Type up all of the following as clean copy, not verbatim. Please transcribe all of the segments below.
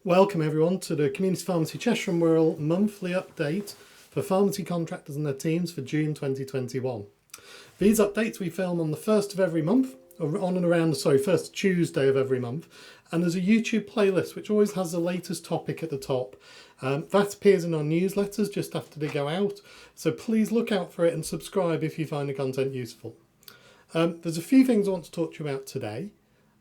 Welcome everyone to the Community Pharmacy Cheshire and Wirral monthly update for pharmacy contractors and their teams for June 2021. These updates we film on the first of every month, or on and around, first Tuesday of every month, and there's a YouTube playlist which always has the latest topic at the top. That appears in our newsletters just after they go out, so please look out for it and subscribe if you find the content useful. There's a few things I want to talk to you about today.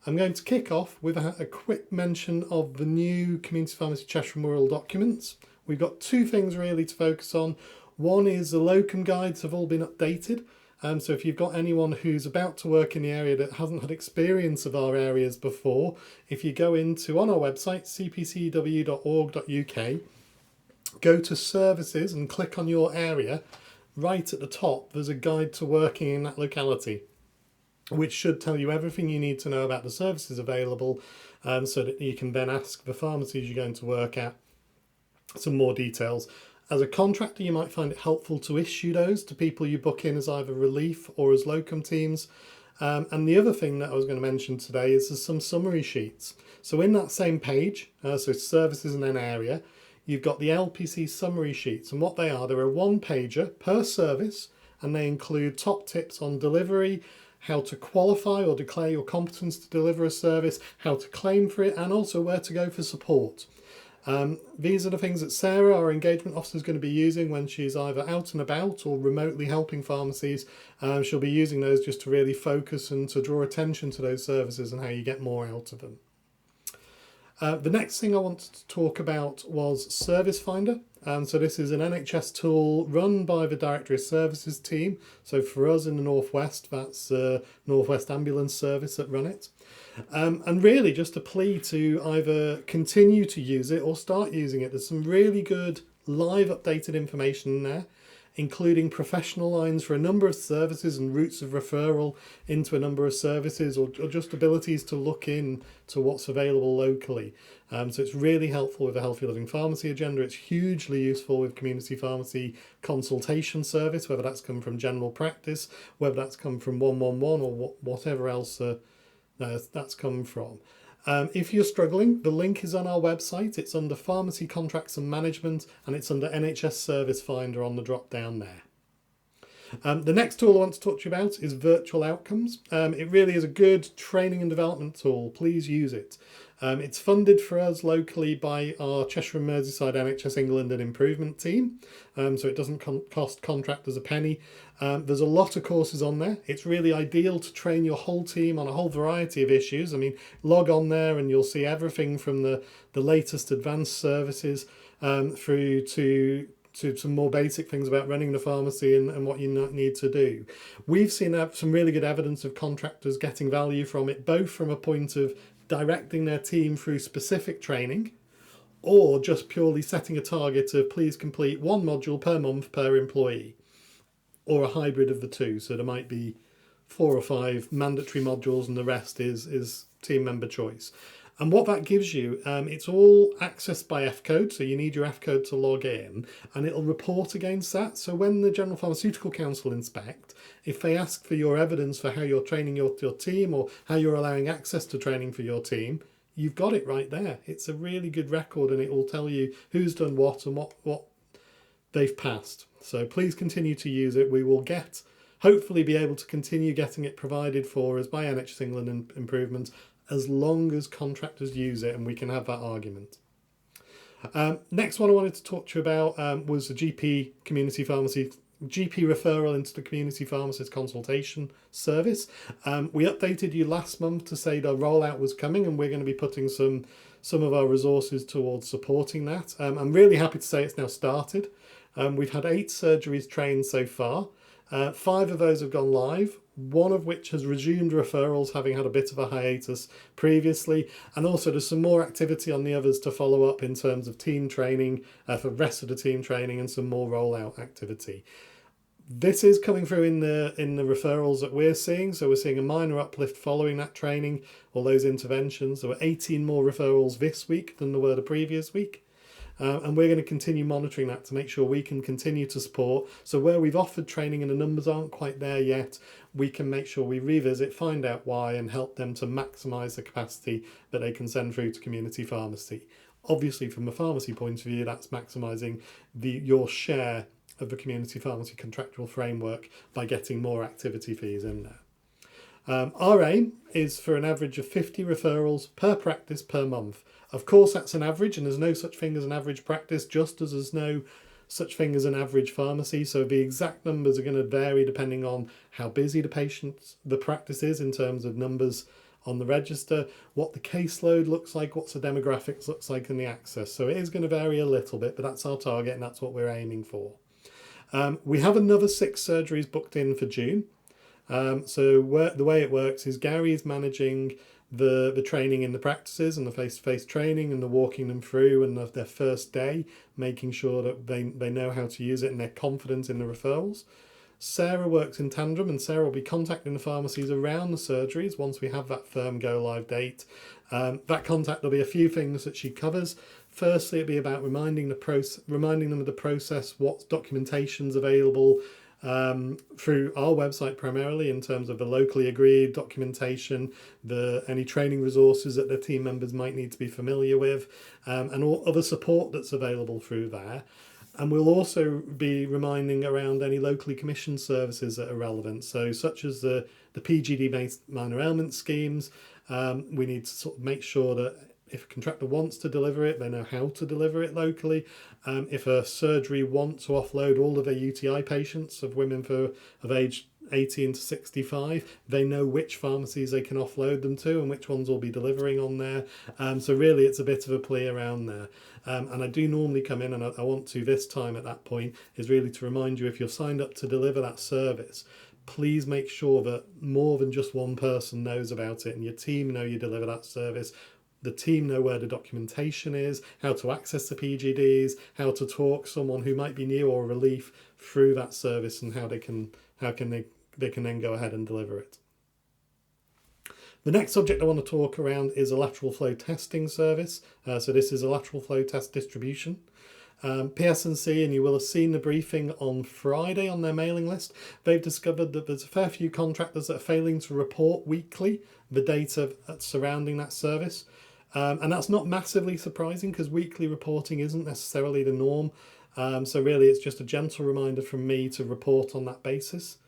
I'm going to kick off with a quick mention of the new Community Pharmacy Cheshire and Wirral documents. We've got two things really to focus on. One is the locum guides have all been updated. So if you've got anyone who's about to work in the area that hasn't had experience of our areas before, if you go on our website, cpcw.org.uk, go to services and click on your area, right at the top there's a guide to working in that locality, which should tell you everything you need to know about the services available, so that you can then ask the pharmacies you're going to work at some more details. As a contractor, you might find it helpful to issue those to people you book in as either relief or as locum teams. And the other thing that I was going to mention today is there's some summary sheets. So in that same page, so services and then area, you've got the LPC summary sheets. And what they are, they're a one-pager per service, and they include top tips on delivery, how to qualify or declare your competence to deliver a service, how to claim for it, and also where to go for support. These are the things that Sarah, our engagement officer, is going to be using when she's either out and about or remotely helping pharmacies. She'll be using those just to really focus and to draw attention to those services and how you get more out of them. The next thing I wanted to talk about was Service Finder. So this is an NHS tool run by the Directory of Services team. So for us in the Northwest, that's Northwest Ambulance Service that run it. And really just a plea to either continue to use it or start using it. There's some really good live updated information in there, including professional lines for a number of services and routes of referral into a number of services, or just abilities to look in to what's available locally. So it's really helpful with the Healthy Living Pharmacy agenda. It's hugely useful with community pharmacy consultation service, whether that's come from general practice, whether that's come from 111 or whatever else that's come from. If you're struggling, the link is on our website. It's under Pharmacy Contracts and Management, and it's under NHS Service Finder on the drop down there. The next tool I want to talk to you about is Virtual Outcomes. It really is a good training and development tool. Please use it. It's funded for us locally by our Cheshire and Merseyside NHS England and Improvement team, so it doesn't cost contractors a penny. There's a lot of courses on there. It's really ideal to train your whole team on a whole variety of issues. I mean, log on there and you'll see everything from the latest advanced services through to some more basic things about running the pharmacy and what you need to do. We've seen some really good evidence of contractors getting value from it, both from a point of directing their team through specific training, or just purely setting a target of please complete one module per month per employee, or a hybrid of the two. So there might be 4 or 5 mandatory modules and the rest is team member choice. And what that gives you, it's all accessed by F-code, so you need your F-code to log in, and it'll report against that. So when the General Pharmaceutical Council inspect, if they ask for your evidence for how you're training your team or how you're allowing access to training for your team, you've got it right there. It's a really good record, and it will tell you who's done what and what they've passed. So please continue to use it. We will hopefully be able to continue getting it provided for us by NHS England and Improvement as long as contractors use it, and we can have that argument. Next one I wanted to talk to you about was the GP referral into the community pharmacist consultation service. We updated you last month to say the rollout was coming, and we're going to be putting some of our resources towards supporting that. I'm really happy to say it's now started. We've had 8 surgeries trained so far. 5 of those have gone live, one of which has resumed referrals, having had a bit of a hiatus previously, and also there's some more activity on the others to follow up in terms of team training, for the rest of the team training, and some more rollout activity. This is coming through in the referrals that we're seeing, so we're seeing a minor uplift following that training or those interventions. There were 18 more referrals this week than there were the previous week. And we're going to continue monitoring that to make sure we can continue to support. So where we've offered training and the numbers aren't quite there yet, we can make sure we revisit, find out why, and help them to maximise the capacity that they can send through to community pharmacy. Obviously, from a pharmacy point of view, that's maximising your share of the community pharmacy contractual framework by getting more activity fees in there. Our aim is for an average of 50 referrals per practice per month. Of course, that's an average, and there's no such thing as an average practice, just as there's no such thing as an average pharmacy. So the exact numbers are going to vary depending on how busy the practice is in terms of numbers on the register, what the caseload looks like, what the demographics looks like, and the access. So it is going to vary a little bit, but that's our target and that's what we're aiming for. We have another 6 surgeries booked in for June. The way it works is Gary is managing the training in the practices and the face-to-face training and the walking them through and their first day, making sure that they know how to use it and they're confident in the referrals. Sarah works in tandem, and Sarah will be contacting the pharmacies around the surgeries once we have that firm go-live date. That contact, there'll be a few things that she covers. Firstly, it'll be about reminding them of the process, what documentation's available through our website primarily in terms of the locally agreed documentation, any training resources that the team members might need to be familiar with, and all other support that's available through there. And we'll also be reminding around any locally commissioned services that are relevant, so such as the PGD-based minor ailment schemes. We need to sort of make sure that if a contractor wants to deliver it, they know how to deliver it locally. If a surgery wants to offload all of their UTI patients of women of age 18 to 65, they know which pharmacies they can offload them to and which ones will be delivering on there. So really it's a bit of a play around there. And I do normally come in, and I want to this time at that point, is really to remind you, if you're signed up to deliver that service, please make sure that more than just one person knows about it and your team know you deliver that service. The team know where the documentation is, how to access the PGDs, how to talk someone who might be new or relief through that service, and how they can then go ahead and deliver it. The next subject I want to talk around is a lateral flow testing service. So this is a lateral flow test distribution. PSNC, and you will have seen the briefing on Friday on their mailing list, they've discovered that there's a fair few contractors that are failing to report weekly the data surrounding that service. And that's not massively surprising because weekly reporting isn't necessarily the norm. So really it's just a gentle reminder from me to report on that basis.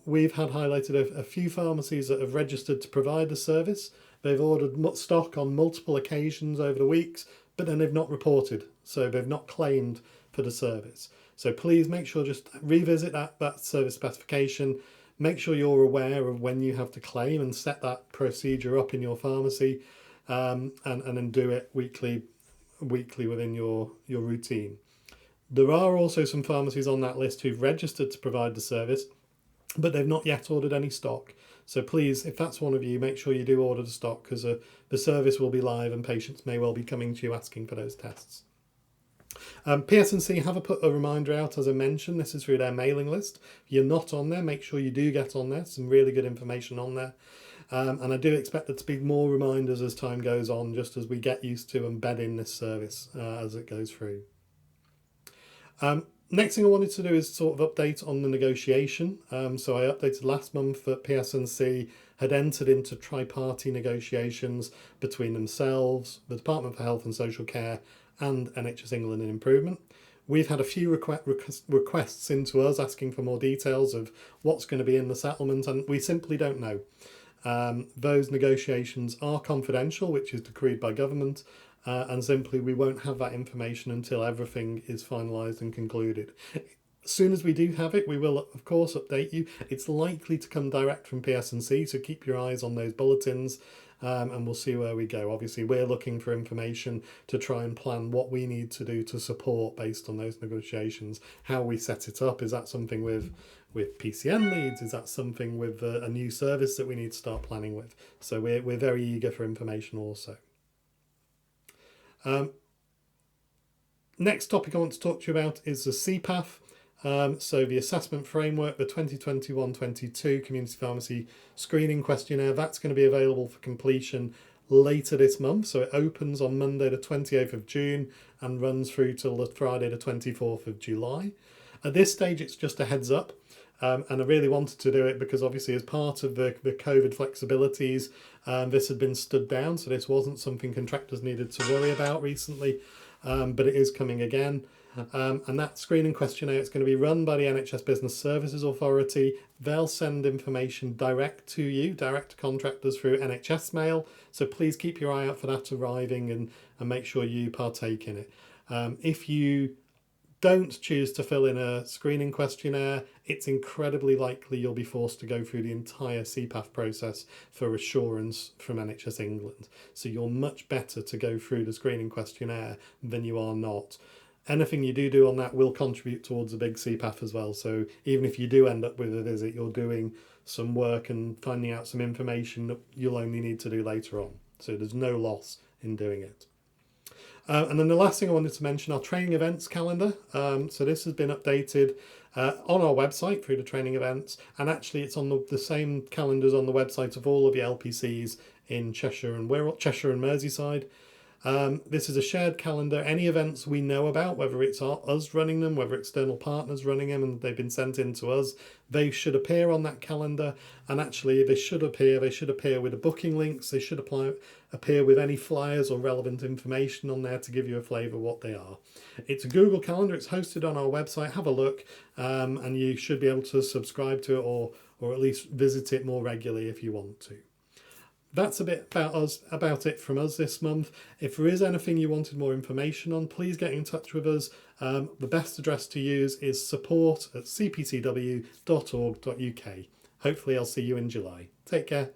We've had highlighted a few pharmacies that have registered to provide the service. They've ordered stock on multiple occasions over the weeks, but then they've not reported. So they've not claimed for the service. So please make sure, just revisit that service specification. Make sure you're aware of when you have to claim and set that procedure up in your pharmacy, and then do it weekly within your routine. There are also some pharmacies on that list who've registered to provide the service, but they've not yet ordered any stock. So please, if that's one of you, make sure you do order the stock, because the service will be live and patients may well be coming to you asking for those tests. PSNC have put a reminder out, as I mentioned. This is through their mailing list. If you're not on there, make sure you do get on there. Some really good information on there. And I do expect there to be more reminders as time goes on, just as we get used to embedding this service as it goes through. Next thing I wanted to do is sort of update on the negotiation. So I updated last month that PSNC had entered into tri-party negotiations between themselves, the Department for Health and Social Care, and NHS England and Improvement. We've had a few requests into us asking for more details of what's going to be in the settlement, and we simply don't know. Those negotiations are confidential, which is decreed by government, and simply we won't have that information until everything is finalised and concluded. As soon as we do have it, we will of course update you. It's likely to come direct from PSNC, so keep your eyes on those bulletins, and we'll see where we go. Obviously we're looking for information to try and plan what we need to do to support based on those negotiations. How we set it up, is that something with PCN leads? Is that something with a new service that we need to start planning with? So we're very eager for information also. Next topic I want to talk to you about is the CPath. So the assessment framework, the 2021-22 Community Pharmacy Screening Questionnaire, that's going to be available for completion later this month. So it opens on Monday the 28th of June and runs through till Friday the 24th of July. At this stage it's just a heads up. And I really wanted to do it because obviously as part of the COVID flexibilities, this had been stood down, so this wasn't something contractors needed to worry about recently, but it is coming again. And that screening questionnaire is going to be run by the NHS Business Services Authority. They'll send information direct to you, direct to contractors through NHS mail. So please keep your eye out for that arriving and make sure you partake in it. If you don't choose to fill in a screening questionnaire, it's incredibly likely you'll be forced to go through the entire CPath process for assurance from NHS England. So you're much better to go through the screening questionnaire than you are not. Anything you do on that will contribute towards a big CPath as well. So even if you do end up with a visit, you're doing some work and finding out some information that you'll only need to do later on. So there's no loss in doing it. And then the last thing I wanted to mention, our training events calendar. So this has been updated on our website through the training events, and actually it's on the same calendars on the website of all of the LPCs in Cheshire and Merseyside. This is a shared calendar. Any events we know about, whether it's us running them, whether external partners running them and they've been sent in to us, they should appear on that calendar. And actually they should appear with the booking links. They should appear with any flyers or relevant information on there to give you a flavour of what they are. It's a Google Calendar. It's hosted on our website. Have a look, and you should be able to subscribe to it or at least visit it more regularly if you want to. That's a bit about it from us this month. If there is anything you wanted more information on, please get in touch with us. The best address to use is support@cpcw.org.uk. Hopefully I'll see you in July. Take care.